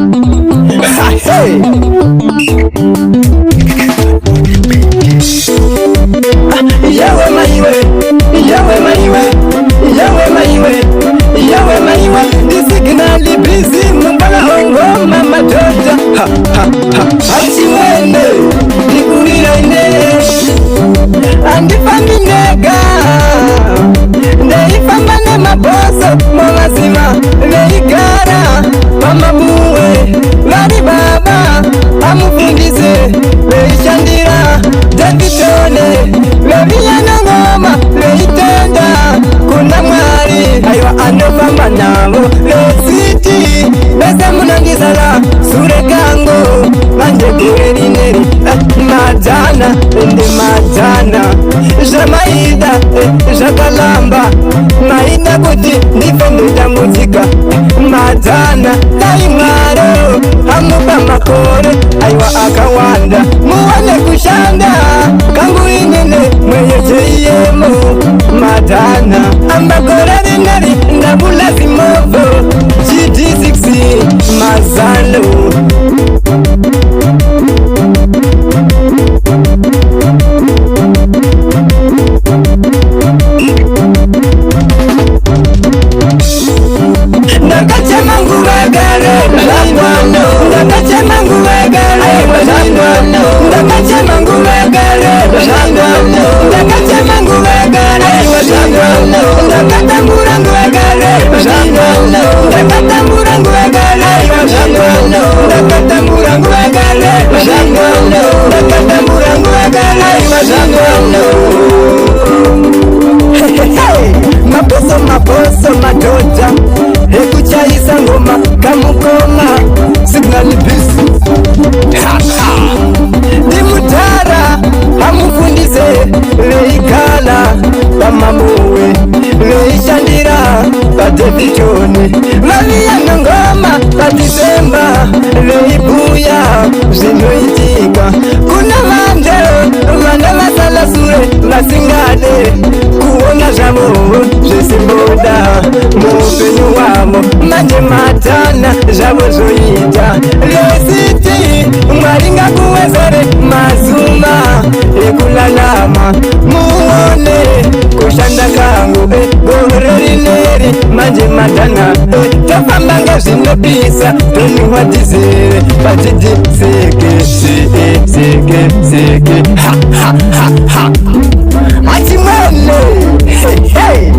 Hey. Yawe maiwe, yawe maiwe, yawe maiwe, yawe maiwe. Disignali busy mbala hongo mama Georgia. Ha ha ha. Achiwende nikuriraine andifaminega neifambane maboso mwazima veigara pamabuwe vari baba amufundise veishandira Davitone veviyana ngoma veitenda kuna Mwari aiwa anofamba navo vesiti vese munangisala sure kango vanje kuerineri majana ende majana zvamaida zvakalamba maida kuti ndifometa muzika majana dai Mwaro amupa makore aiwa akawanda muwane kushanda kangu inene mweyecheiyemo madana amakorarinari ndabula zimovo GD6 mazalo ndakachema nguvagare langwano ndakachema nguvagare langwano ndakachema nguvagare langwano ndakachema nguvagare langwano ndakatambura nguvagare langwano ndakatambura nguvagare langwano ndakatambura nguvagare langwano ndakatambura nguvagare langwano maposo madoja ekuchaisa ngoma kamukoma signal busy ndimutara amufundise veikala pamamuwe veishandira padevitoni vaviyana ngoma padisemba veibuya zvinoitika kuna vana vasala sure vasingade kuona zvavo zvesimboda muupenyu wavo manje matana zvavo zvoita vesiti Mwari ngakuwezere mazuma ekulalama muone kushanda kangu gore rineri manje matana tofamba ngezvinopisa toniwa dizere patiti seke seke seke ha ha ha ha achimwene hey hey